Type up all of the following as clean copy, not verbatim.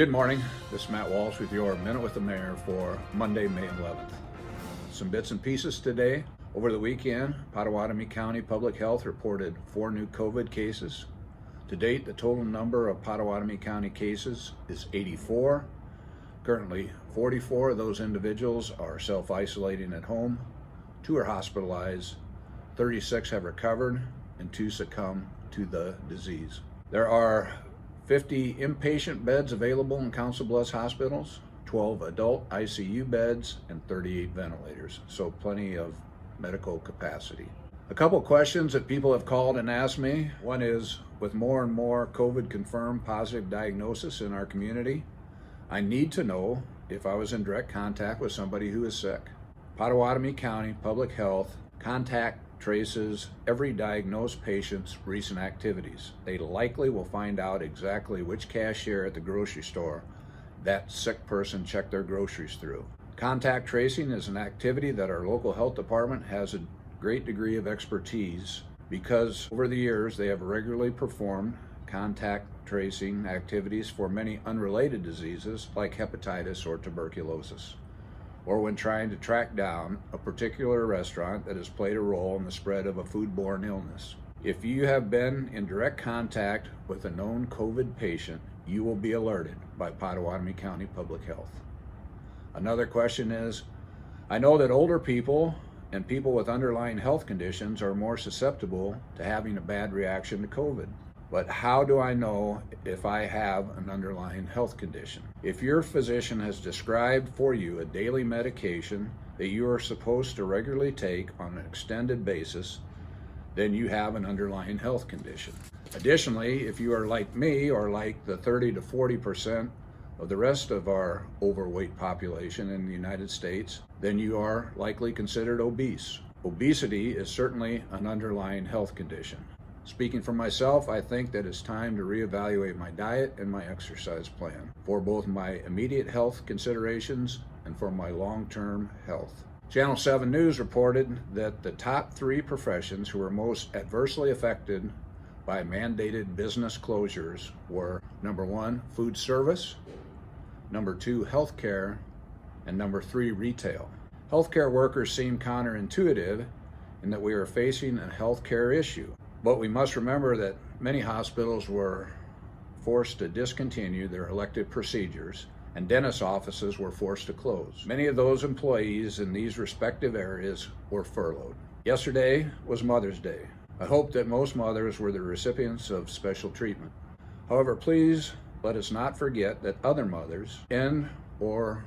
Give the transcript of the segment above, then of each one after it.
Good morning, this is Matt Walsh with your Minute with the Mayor for Monday, May 11th. Some bits and pieces today. Over the weekend, Pottawatomie County Public Health reported 4 new COVID cases. To date, the total number of Pottawatomie County cases is 84. Currently, 44 of those individuals are self-isolating at home, 2 are hospitalized, 36 have recovered, and 2 succumbed to the disease. There are 50 inpatient beds available in Council Bluffs hospitals, 12 adult ICU beds, and 38 ventilators, so plenty of medical capacity. A couple questions that people have called and asked me. One is, with more and more COVID-confirmed positive diagnosis in our community, I need to know if I was in direct contact with somebody who is sick. Pottawatomie County Public Health contact traces every diagnosed patient's recent activities. They likely will find out exactly which cashier at the grocery store that sick person checked their groceries through. Contact tracing is an activity that our local health department has a great degree of expertise because over the years they have regularly performed contact tracing activities for many unrelated diseases like hepatitis or tuberculosis, or when trying to track down a particular restaurant that has played a role in the spread of a foodborne illness. If you have been in direct contact with a known COVID patient, you will be alerted by Pottawatomie County Public Health. Another question is, I know that older people and people with underlying health conditions are more susceptible to having a bad reaction to COVID. But how do I know if I have an underlying health condition? If your physician has described for you a daily medication that you are supposed to regularly take on an extended basis, then you have an underlying health condition. Additionally, if you are like me or like the 30 to 40% of the rest of our overweight population in the United States, then you are likely considered obese. Obesity is certainly an underlying health condition. Speaking for myself, I think that it's time to reevaluate my diet and my exercise plan for both my immediate health considerations and for my long-term health. Channel 7 News reported that the top 3 professions who were most adversely affected by mandated business closures were number 1, food service, number 2, healthcare, and number 3, retail. Healthcare workers seem counterintuitive in that we are facing a healthcare issue. But we must remember that many hospitals were forced to discontinue their elective procedures and dentist offices were forced to close. Many of those employees in these respective areas were furloughed. Yesterday was Mother's Day. I hope that most mothers were the recipients of special treatment. However, please let us not forget that other mothers and or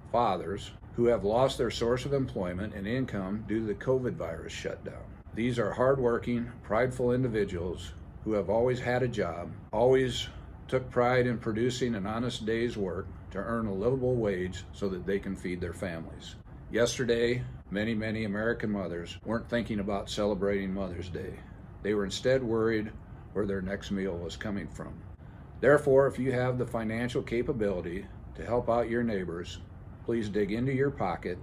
fathers who have lost their source of employment and income due to the COVID virus shutdown. These are hardworking, prideful individuals who have always had a job, always took pride in producing an honest day's work to earn a livable wage so that they can feed their families. Yesterday, many American mothers weren't thinking about celebrating Mother's Day. They were instead worried where their next meal was coming from. Therefore, if you have the financial capability to help out your neighbors, please dig into your pocket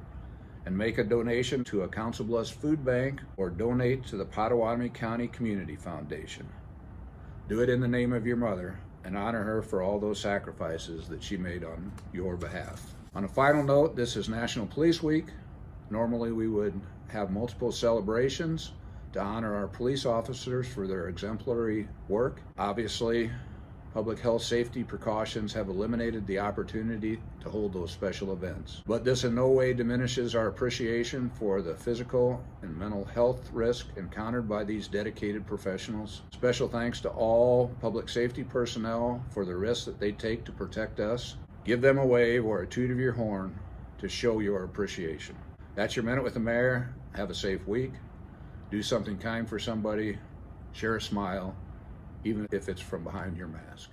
and make a donation to a Council Bluffs food bank or donate to the Pottawatomie County Community Foundation. Do it in the name of your mother and honor her for all those sacrifices that she made on your behalf. On a final note, this is National Police Week. Normally we would have multiple celebrations to honor our police officers for their exemplary work. Obviously, public health safety precautions have eliminated the opportunity to hold those special events. But this in no way diminishes our appreciation for the physical and mental health risk encountered by these dedicated professionals. Special thanks to all public safety personnel for the risks that they take to protect us. Give them a wave or a toot of your horn to show your appreciation. That's your Minute with the Mayor. Have a safe week. Do something kind for somebody. Share a smile, even if it's from behind your mask.